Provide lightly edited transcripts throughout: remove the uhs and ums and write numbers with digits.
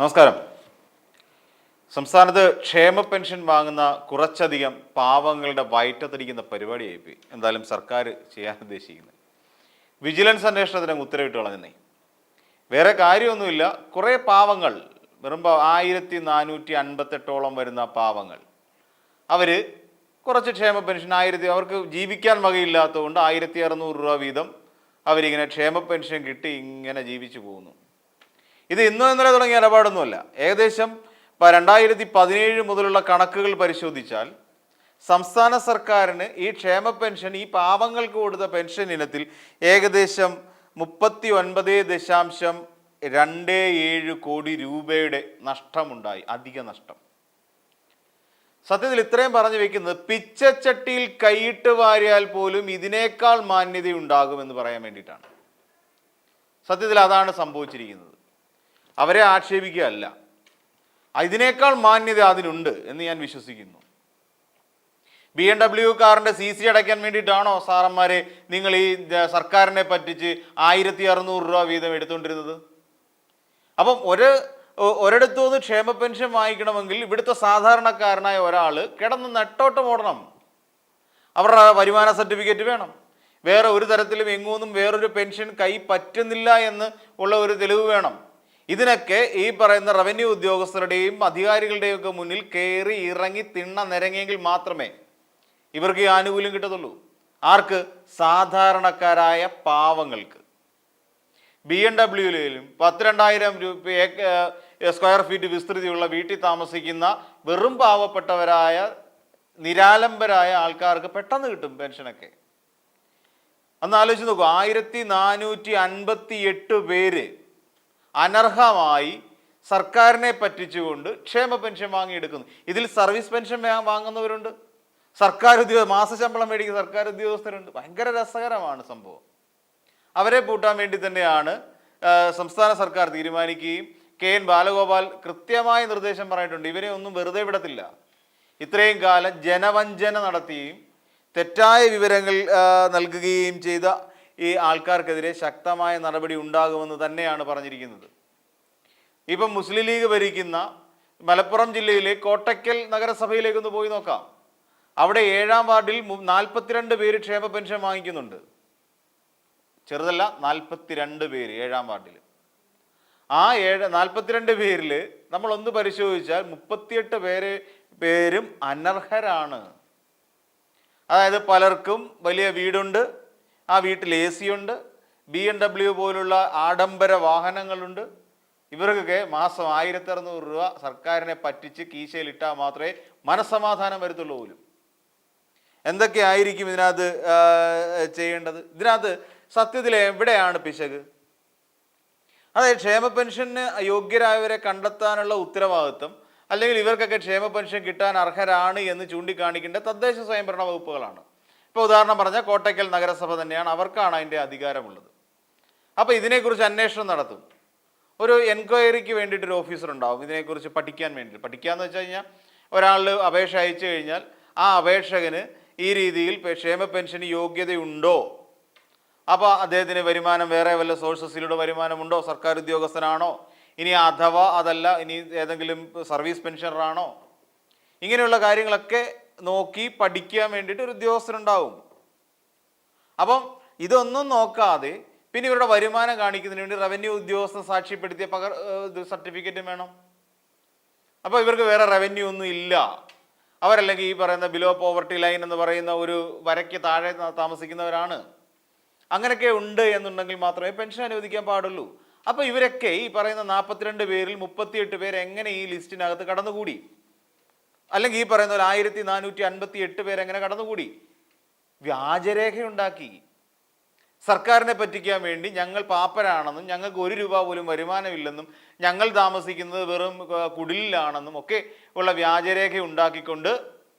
നമസ്കാരം. സംസ്ഥാനത്ത് ക്ഷേമ പെൻഷൻ വാങ്ങുന്ന കുറച്ചധികം പാവങ്ങളുടെ വയറ്റത്തിരിക്കുന്ന പരിപാടിയായിപ്പോയി എന്തായാലും സർക്കാർ ചെയ്യാൻ ഉദ്ദേശിക്കുന്നത്. വിജിലൻസ് അന്വേഷണത്തിന് ഉത്തരവിട്ട് കളഞ്ഞേ. വേറെ കാര്യമൊന്നുമില്ല. കുറേ പാവങ്ങൾ, വെറും 1458 വരുന്ന പാവങ്ങൾ, അവർ കുറച്ച് ക്ഷേമ പെൻഷൻ അവർക്ക് ജീവിക്കാൻ വകയില്ലാത്തതുകൊണ്ട് 1600 രൂപ വീതം അവരിങ്ങനെ ക്ഷേമ പെൻഷൻ കിട്ടി ഇങ്ങനെ ജീവിച്ചു പോകുന്നു. ഇത് ഇന്നോ ഇന്നലെ തുടങ്ങിയ ഇടപാടൊന്നുമല്ല. ഏകദേശം 2017 മുതലുള്ള കണക്കുകൾ പരിശോധിച്ചാൽ സംസ്ഥാന സർക്കാരിന് ഈ ക്ഷേമ പെൻഷൻ, ഈ പാവങ്ങൾക്ക് കൊടുത്ത പെൻഷൻ ഇനത്തിൽ ഏകദേശം 39.27 കോടി രൂപയുടെ നഷ്ടമുണ്ടായി. അധിക നഷ്ടം. സത്യത്തിൽ ഇത്രയും പറഞ്ഞു വെക്കുന്നത് പിച്ചച്ചട്ടിയിൽ കൈയിട്ട് വാരിയാൽ പോലും ഇതിനേക്കാൾ മാന്യതയുണ്ടാകുമെന്ന് പറയാൻ വേണ്ടിയിട്ടാണ്. സത്യത്തിൽ അതാണ് സംഭവിച്ചിരിക്കുന്നത്. അവരെ ആക്ഷേപിക്കുകയല്ല, ഇതിനേക്കാൾ മാന്യത അതിനുണ്ട് എന്ന് ഞാൻ വിശ്വസിക്കുന്നു. BMW കാറിൻ്റെ CC അടയ്ക്കാൻ വേണ്ടിയിട്ടാണോ സാറന്മാരെ നിങ്ങൾ ഈ സർക്കാരിനെ പറ്റിച്ച് 1600 രൂപ വീതം എടുത്തുകൊണ്ടിരുന്നത്? അപ്പം ഒരിടത്തുനിന്ന് ക്ഷേമ പെൻഷൻ വാങ്ങിക്കണമെങ്കിൽ ഇവിടുത്തെ സാധാരണക്കാരനായ ഒരാൾ കിടന്ന് നെട്ടോട്ടം ഓടണം. അവരുടെ വരുമാന സർട്ടിഫിക്കറ്റ് വേണം. വേറെ ഒരു തരത്തിലും എങ്ങൊന്നും വേറൊരു പെൻഷൻ കൈ പറ്റുന്നില്ല എന്ന് ഉള്ള ഒരു തെളിവ് വേണം. ഇതിനൊക്കെ ഈ പറയുന്ന റവന്യൂ ഉദ്യോഗസ്ഥരുടെയും അധികാരികളുടെയും ഒക്കെ മുന്നിൽ കയറി ഇറങ്ങി തിണ്ണ നിരങ്ങിയെങ്കിൽ മാത്രമേ ഇവർക്ക് ഈ ആനുകൂല്യം കിട്ടത്തുള്ളൂ. ആർക്ക്? സാധാരണക്കാരായ പാവങ്ങൾക്ക്. BMW-ലും 12,000 രൂപ സ്ക്വയർ ഫീറ്റ് വിസ്തൃതിയുള്ള വീട്ടിൽ താമസിക്കുന്ന വെറും പാവപ്പെട്ടവരായ നിരാലംബരായ ആൾക്കാർക്ക് പെട്ടെന്ന് കിട്ടും പെൻഷനൊക്കെ. അന്ന് ആലോചിച്ച് നോക്കൂ. 1458 പേര് അനർഹമായി സർക്കാരിനെ പറ്റിച്ചുകൊണ്ട് ക്ഷേമ പെൻഷൻ വാങ്ങിയെടുക്കുന്നു. ഇതിൽ സർവീസ് പെൻഷൻ വാങ്ങുന്നവരുണ്ട്, മാസശമ്പളം മേടിക്കുന്ന സർക്കാർ ഉദ്യോഗസ്ഥരുണ്ട്. ഭയങ്കര രസകരമാണ് സംഭവം. അവരെ പൂട്ടാൻ വേണ്ടി തന്നെയാണ് സംസ്ഥാന സർക്കാർ തീരുമാനിക്കുകയും KN ബാലഗോപാൽ കൃത്യമായ നിർദ്ദേശം പറഞ്ഞിട്ടുണ്ട്. ഇവരെ ഒന്നും വെറുതെ വിടത്തില്ല. ഇത്രയും കാലം ജനവഞ്ചന നടത്തുകയും തെറ്റായ വിവരങ്ങൾ നൽകുകയും ചെയ്ത ഈ ആൾക്കാർക്കെതിരെ ശക്തമായ നടപടി ഉണ്ടാകുമെന്ന് തന്നെയാണ് പറഞ്ഞിരിക്കുന്നത്. ഇപ്പം മുസ്ലിം ലീഗ് ഭരിക്കുന്ന മലപ്പുറം ജില്ലയിലെ കോട്ടയ്ക്കൽ നഗരസഭയിലേക്കൊന്ന് പോയി നോക്കാം. അവിടെ 7-ാം വാർഡിൽ 42 പേര് ക്ഷേമ പെൻഷൻ വാങ്ങിക്കുന്നുണ്ട്. ചെറുതല്ല, 42 പേര് 7-ാം വാർഡിൽ. ആ 42 പേരിൽ നമ്മളൊന്ന് പരിശോധിച്ചാൽ 38 പേരും അനർഹരാണ്. അതായത് പലർക്കും വലിയ വീടുണ്ട്, ആ വീട്ടിൽ AC ഉണ്ട്, BMW പോലുള്ള ആഡംബര വാഹനങ്ങളുണ്ട്. ഇവർക്കൊക്കെ മാസം 1600 രൂപ സർക്കാരിനെ പറ്റിച്ച് കീശയിലിട്ടാൽ മാത്രമേ മനസ്സമാധാനം വരുത്തുള്ളൂ പോലും. എന്തൊക്കെയായിരിക്കും ഇതിനകത്ത് ചെയ്യേണ്ടത്? ഇതിനകത്ത് സത്യത്തിൽ എവിടെയാണ് പിശക്? അതായത് ക്ഷേമ പെൻഷന് യോഗ്യരായവരെ കണ്ടെത്താനുള്ള ഉത്തരവാദിത്വം, അല്ലെങ്കിൽ ഇവർക്കൊക്കെ ക്ഷേമ പെൻഷൻ കിട്ടാൻ അർഹരാണ് എന്ന് ചൂണ്ടിക്കാണിക്കേണ്ട തദ്ദേശ സ്വയംഭരണ വകുപ്പുകളാണ്. ഇപ്പോൾ ഉദാഹരണം പറഞ്ഞാൽ കോട്ടയ്ക്കൽ നഗരസഭ തന്നെയാണ്, അവർക്കാണ് അതിൻ്റെ അധികാരമുള്ളത്. അപ്പോൾ ഇതിനെക്കുറിച്ച് അന്വേഷണം നടത്തും. ഒരു എൻക്വയറിക്ക് വേണ്ടിയിട്ടൊരു ഓഫീസർ ഉണ്ടാവും ഇതിനെക്കുറിച്ച് പഠിക്കാൻ വേണ്ടി. പഠിക്കാന്ന് വെച്ച് കഴിഞ്ഞാൽ ഒരാൾ അപേക്ഷ അയച്ചു കഴിഞ്ഞാൽ ആ അപേക്ഷകന് ഈ രീതിയിൽ ക്ഷേമ പെൻഷന് യോഗ്യതയുണ്ടോ, അപ്പോൾ അദ്ദേഹത്തിന് വരുമാനം വേറെ വല്ല സോഴ്സസിലൂടെ വരുമാനമുണ്ടോ, സർക്കാർ ഉദ്യോഗസ്ഥനാണോ, ഇനി അഥവാ അതല്ല ഇനി ഏതെങ്കിലും സർവീസ് പെൻഷനറാണോ, ഇങ്ങനെയുള്ള കാര്യങ്ങളൊക്കെ നോക്കി പഠിക്കാൻ വേണ്ടിയിട്ട് ഒരു ഉദ്യോഗസ്ഥനുണ്ടാവും. അപ്പം ഇതൊന്നും നോക്കാതെ പിന്നെ ഇവരുടെ വരുമാനം കാണിക്കുന്നതിന് വേണ്ടി റവന്യൂ ഉദ്യോഗസ്ഥൻ സാക്ഷ്യപ്പെടുത്തിയ സർട്ടിഫിക്കറ്റും വേണം. അപ്പോൾ ഇവർക്ക് വേറെ റവന്യൂ ഒന്നും ഇല്ല. അവരല്ലെങ്കിൽ ഈ പറയുന്ന ബിലോ പോവർട്ടി ലൈൻ എന്ന് പറയുന്ന ഒരു വരയ്ക്ക് താഴെ താമസിക്കുന്നവരാണ്. അങ്ങനെയൊക്കെ ഉണ്ട് എന്നുണ്ടെങ്കിൽ മാത്രമേ പെൻഷൻ അനുവദിക്കാൻ പാടുള്ളൂ. അപ്പോൾ ഇവരൊക്കെ ഈ പറയുന്ന 42 പേരിൽ 38 പേര് എങ്ങനെ ഈ ലിസ്റ്റിനകത്ത് കടന്നുകൂടി? അല്ലെങ്കിൽ ഈ പറയുന്ന ഒരു 1458 പേരെങ്ങനെ കടന്നുകൂടി? വ്യാജരേഖയുണ്ടാക്കി സർക്കാരിനെ പറ്റിക്കാൻ വേണ്ടി ഞങ്ങൾ പാപ്പരാണെന്നും ഞങ്ങൾക്ക് 1 രൂപ പോലും വരുമാനമില്ലെന്നും ഞങ്ങൾ താമസിക്കുന്നത് വെറും കുടിലാണെന്നും ഒക്കെ ഉള്ള വ്യാജരേഖ ഉണ്ടാക്കിക്കൊണ്ട്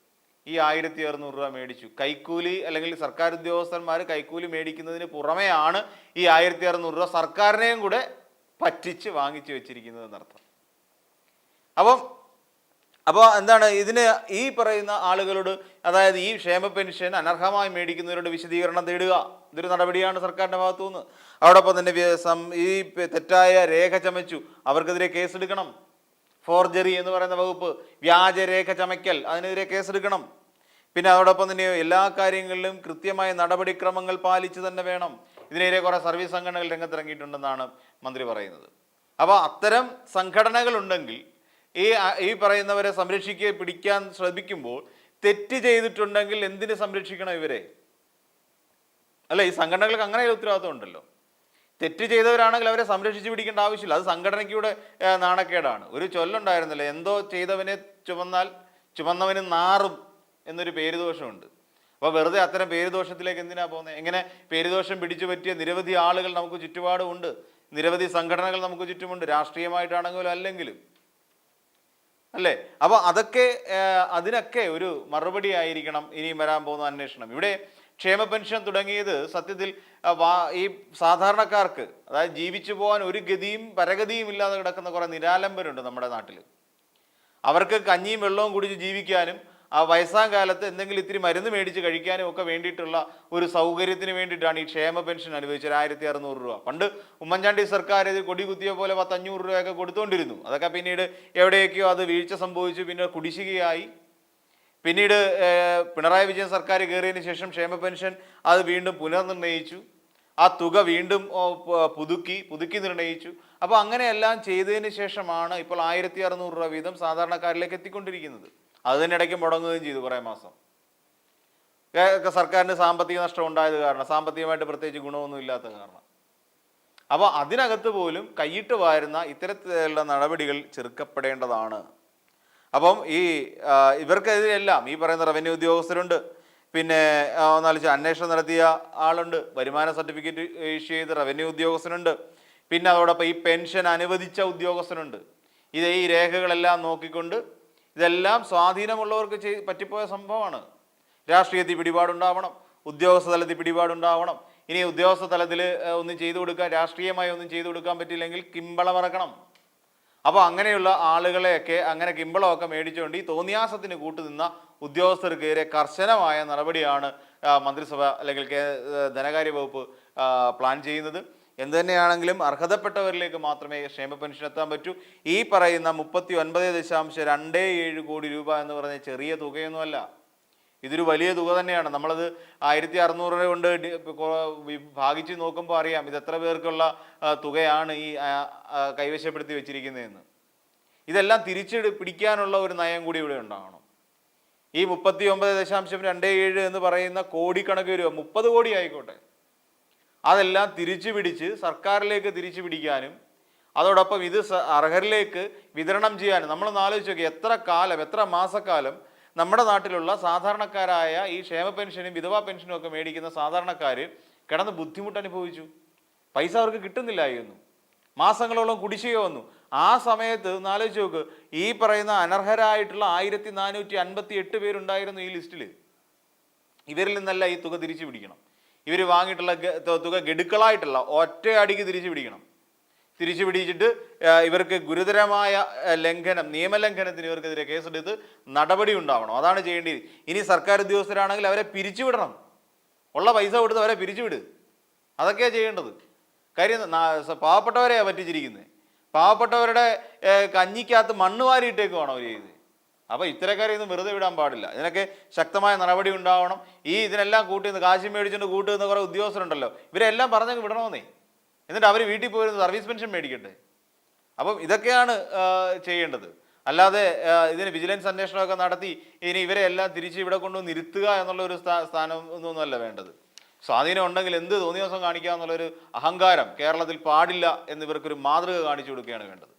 ഈ 1600 രൂപ മേടിച്ചു. കൈക്കൂലി, അല്ലെങ്കിൽ സർക്കാർ ഉദ്യോഗസ്ഥന്മാർ കൈക്കൂലി മേടിക്കുന്നതിന് പുറമെയാണ് ഈ 1600 രൂപ സർക്കാരിനെയും കൂടെ പറ്റിച്ച് വാങ്ങിച്ചു വെച്ചിരിക്കുന്നത് എന്നർത്ഥം. അപ്പോൾ എന്താണ് ഇതിന് ഈ പറയുന്ന ആളുകളോട്, അതായത് ഈ ക്ഷേമ പെൻഷൻ അനർഹമായി മേടിക്കുന്നവരോട് വിശദീകരണം തേടുക, ഇതൊരു നടപടിയാണ് സർക്കാരിൻ്റെ ഭാഗത്തുനിന്ന്. അതോടൊപ്പം തന്നെ ഈ തെറ്റായ രേഖ ചമച്ചു അവർക്കെതിരെ കേസെടുക്കണം. ഫോർജറി എന്ന് പറയുന്ന വകുപ്പ്, വ്യാജരേഖ ചമയ്ക്കൽ, അതിനെതിരെ കേസെടുക്കണം. പിന്നെ അതോടൊപ്പം തന്നെ എല്ലാ കാര്യങ്ങളിലും കൃത്യമായ നടപടിക്രമങ്ങൾ പാലിച്ച് തന്നെ വേണം. ഇതിനെതിരെ കുറേ സർവീസ് സംഘടനകൾ രംഗത്തിറങ്ങിയിട്ടുണ്ടെന്നാണ് മന്ത്രി പറയുന്നത്. അപ്പോൾ അത്തരം സംഘടനകളുണ്ടെങ്കിൽ ഈ പറയുന്നവരെ പിടിക്കാൻ ശ്രമിക്കുമ്പോൾ തെറ്റ് ചെയ്തിട്ടുണ്ടെങ്കിൽ എന്തിന് സംരക്ഷിക്കണം ഇവരെ? അല്ല, ഈ സംഘടനകൾക്ക് അങ്ങനെ ഉത്തരവാദിത്വം ഉണ്ടല്ലോ. തെറ്റ് ചെയ്തവരാണെങ്കിൽ അവരെ സംരക്ഷിച്ച് പിടിക്കേണ്ട ആവശ്യമില്ല. അത് സംഘടനയ്ക്കൂടെ നാണക്കേടാണ്. ഒരു ചൊല്ലുണ്ടായിരുന്നില്ല, എന്തോ ചെയ്തവനെ ചുമന്നവന് നാറും എന്നൊരു പേരുദോഷമുണ്ട്. അപ്പോൾ വെറുതെ അത്തരം പേരുദോഷത്തിലേക്ക് എന്തിനാ പോകുന്നത്? എങ്ങനെ പേരുദോഷം പിടിച്ചു പറ്റിയ നിരവധി ആളുകൾ നമുക്ക് ചുറ്റുപാടുമുണ്ട്, നിരവധി സംഘടനകൾ നമുക്ക് ചുറ്റുമുണ്ട്, രാഷ്ട്രീയമായിട്ടാണെങ്കിലും അല്ലെങ്കിലും, അല്ലേ? അപ്പോൾ അതിനൊക്കെ ഒരു മറുപടി ആയിരിക്കണം ഇനിയും വരാൻ പോകുന്ന അന്വേഷണം. ഇവിടെ ക്ഷേമ പെൻഷൻ തുടങ്ങിയത് സത്യത്തിൽ ഈ സാധാരണക്കാർക്ക്, അതായത് ജീവിച്ചു പോകാൻ ഒരു ഗതിയും പരഗതിയും ഇല്ലാതെ കിടക്കുന്ന കുറേ നിരാലംബരുണ്ട് നമ്മുടെ നാട്ടിൽ. അവർക്ക് കഞ്ഞിയും വെള്ളവും കുടിച്ച് ജീവിക്കാനും ആ വയസ്സാം കാലത്ത് എന്തെങ്കിലും ഇത്തിരി മരുന്ന് മേടിച്ച് കഴിക്കാനും ഒക്കെ വേണ്ടിയിട്ടുള്ള ഒരു സൗകര്യത്തിന് വേണ്ടിയിട്ടാണ് ഈ ക്ഷേമ പെൻഷൻ അനുവദിച്ചത് 1600 രൂപ. പണ്ട് ഉമ്മൻചാണ്ടി സർക്കാർ ഇത് കൊടി കുത്തിയ പോലെ 500 രൂപയൊക്കെ കൊടുത്തുകൊണ്ടിരുന്നു. അതൊക്കെ പിന്നീട് എവിടെയൊക്കെയോ അത് വീഴ്ച സംഭവിച്ചു, പിന്നെ കുടിശ്ശികയായി. പിന്നീട് പിണറായി വിജയൻ സർക്കാർ കയറിയതിന് ശേഷം ക്ഷേമ പെൻഷൻ അത് വീണ്ടും പുനർനിർണയിച്ചു, ആ തുക വീണ്ടും പുതുക്കി നിർണയിച്ചു. അപ്പോൾ അങ്ങനെയെല്ലാം ചെയ്തതിന് ശേഷമാണ് ഇപ്പോൾ 1600 രൂപ വീതം സാധാരണക്കാരിലേക്ക് എത്തിക്കൊണ്ടിരിക്കുന്നത്. അത് തന്നെ ഇടയ്ക്ക് മുടങ്ങുകയും ചെയ്തു കുറേ മാസം. സർക്കാരിന് സാമ്പത്തിക നഷ്ടം ഉണ്ടായത് കാരണം, സാമ്പത്തികമായിട്ട് പ്രത്യേകിച്ച് ഗുണമൊന്നും ഇല്ലാത്ത കാരണം. അപ്പോൾ അതിനകത്ത് പോലും കൈയിട്ട് വാരുന്ന ഇത്തരത്തിലുള്ള നടപടികൾ ചെറുക്കപ്പെടേണ്ടതാണ്. അപ്പം ഇവർക്കെതിരെല്ലാം ഈ പറയുന്ന റവന്യൂ ഉദ്യോഗസ്ഥരുണ്ട്, പിന്നെ ഒന്നാലോചിച്ച് അന്വേഷണം നടത്തിയ ആളുണ്ട്, വരുമാന സർട്ടിഫിക്കറ്റ് ഇഷ്യൂ ചെയ്ത റവന്യൂ ഉദ്യോഗസ്ഥനുണ്ട്, പിന്നെ അതോടൊപ്പം ഈ പെൻഷൻ അനുവദിച്ച ഉദ്യോഗസ്ഥനുണ്ട്. ഈ രേഖകളെല്ലാം നോക്കിക്കൊണ്ട് ഇതെല്ലാം സ്വാധീനമുള്ളവർക്ക് പറ്റിപ്പോയ സംഭവമാണ്. രാഷ്ട്രീയത്തിൽ പിടിപാടുണ്ടാവണം, ഉദ്യോഗസ്ഥ തലത്തിൽ പിടിപാടുണ്ടാവണം. ഇനി ഉദ്യോഗസ്ഥ തലത്തിൽ ഒന്നും ചെയ്തു കൊടുക്കാൻ, രാഷ്ട്രീയമായി ഒന്നും ചെയ്തു കൊടുക്കാൻ പറ്റില്ലെങ്കിൽ കിമ്പളം ഇറക്കണം. അപ്പോൾ അങ്ങനെയുള്ള ആളുകളെയൊക്കെ അങ്ങനെ കിമ്പളമൊക്കെ മേടിച്ചുകൊണ്ട് ഈ തോന്നിയാസത്തിന് കൂട്ടുനിന്ന ഉദ്യോഗസ്ഥർക്കെതിരെ കർശനമായ നടപടിയാണ് മന്ത്രിസഭ അല്ലെങ്കിൽ ധനകാര്യ വകുപ്പ് പ്ലാൻ ചെയ്യുന്നത്. എന്തു തന്നെയാണെങ്കിലും അർഹതപ്പെട്ടവരിലേക്ക് മാത്രമേ ക്ഷേമ പെൻഷൻ എത്താൻ പറ്റൂ. ഈ പറയുന്ന 39.27 കോടി രൂപ എന്ന് പറഞ്ഞ ചെറിയ തുകയൊന്നുമല്ല, ഇതൊരു വലിയ തുക തന്നെയാണ്. നമ്മളത് 1600 കൊണ്ട് ഭാഗിച്ച് നോക്കുമ്പോൾ അറിയാം ഇത് എത്ര പേർക്കുള്ള തുകയാണ് ഈ കൈവശപ്പെടുത്തി വെച്ചിരിക്കുന്നതെന്ന്. ഇതെല്ലാം പിടിക്കാനുള്ള ഒരു നയം കൂടി ഇവിടെ ഉണ്ടാകണം. ഈ 39.27 എന്ന് പറയുന്ന കോടിക്കണക്ക് രൂപ, 30 കോടി ആയിക്കോട്ടെ, അതെല്ലാം പിടിച്ച് സർക്കാരിലേക്ക് തിരിച്ചു പിടിക്കാനും അതോടൊപ്പം ഇത് അർഹരിലേക്ക് വിതരണം ചെയ്യാനും നമ്മളൊന്ന് ആലോചിച്ച് നോക്കി. എത്ര മാസക്കാലം നമ്മുടെ നാട്ടിലുള്ള സാധാരണക്കാരായ ഈ ക്ഷേമ പെൻഷനും വിധവാ പെൻഷനും ഒക്കെ മേടിക്കുന്ന സാധാരണക്കാർ കിടന്ന് ബുദ്ധിമുട്ട് അനുഭവിച്ചു. പൈസ അവർക്ക് കിട്ടുന്നില്ലായിരുന്നു, മാസങ്ങളോളം കുടിശ്ശിക വന്നു. ആ സമയത്ത് ഒന്ന് ആലോചിച്ച് നോക്ക്, ഈ പറയുന്ന അനർഹരായിട്ടുള്ള 1458 പേരുണ്ടായിരുന്നു ഈ ലിസ്റ്റിൽ. ഇവരിൽ നിന്നല്ല ഈ തുക തിരിച്ചു പിടിക്കണം. ഇവർ വാങ്ങിയിട്ടുള്ള തുക ഗഡുക്കളായിട്ടുള്ള ഒറ്റയടിക്ക് തിരിച്ചു പിടിക്കണം. തിരിച്ചു പിടിച്ചിട്ട് ഇവർക്ക് ഗുരുതരമായ നിയമലംഘനത്തിന് ഇവർക്കെതിരെ കേസെടുത്ത് നടപടി ഉണ്ടാവണം. അതാണ് ചെയ്യേണ്ടത്. ഇനി സർക്കാർ ഉദ്യോഗസ്ഥരാണെങ്കിൽ അവരെ പിരിച്ചുവിടണം, ഉള്ള പൈസ കൊടുത്ത് അവരെ പിരിച്ചുവിട്. അതൊക്കെയാണ് ചെയ്യേണ്ടത്. കാര്യം പാവപ്പെട്ടവരെയാണ് പറ്റിച്ചിരിക്കുന്നത്. പാവപ്പെട്ടവരുടെ കഞ്ഞിക്കകത്ത് മണ്ണ് വാരിയിട്ടേക്കുവാണ് അവർ ചെയ്ത്. അപ്പോൾ ഇത്തരക്കാരെയൊന്നും വെറുതെ വിടാൻ പാടില്ല. ഇതിനൊക്കെ ശക്തമായ നടപടി ഉണ്ടാവണം. ഇതിനെല്ലാം കൂട്ടുന്ന കാശ് മേടിച്ചുകൊണ്ട് കൂട്ടുന്ന കുറേ ഉദ്യോഗസ്ഥരുണ്ടല്ലോ, ഇവരെല്ലാം പറഞ്ഞങ്ങ് വിടണമെന്നേ. എന്നിട്ട് അവർ വീട്ടിൽ പോയിരുന്ന സർവീസ് പെൻഷൻ മേടിക്കട്ടെ. അപ്പം ഇതൊക്കെയാണ് ചെയ്യേണ്ടത്. അല്ലാതെ ഇതിന് വിജിലൻസ് അന്വേഷണമൊക്കെ നടത്തി ഇനി ഇവരെ എല്ലാം തിരിച്ച് ഇവിടെ കൊണ്ടുവന്ന് ഇരുത്തുക എന്നുള്ള ഒരു സ്ഥാനം ഒന്നുമല്ല വേണ്ടത്. സ്വാധീനം ഉണ്ടെങ്കിൽ എന്ത് തോന്നിയ ദിവസം കാണിക്കുക എന്നുള്ളൊരു അഹങ്കാരം കേരളത്തിൽ പാടില്ല എന്നിവർക്കൊരു മാതൃക കാണിച്ചു കൊടുക്കുകയാണ് വേണ്ടത്.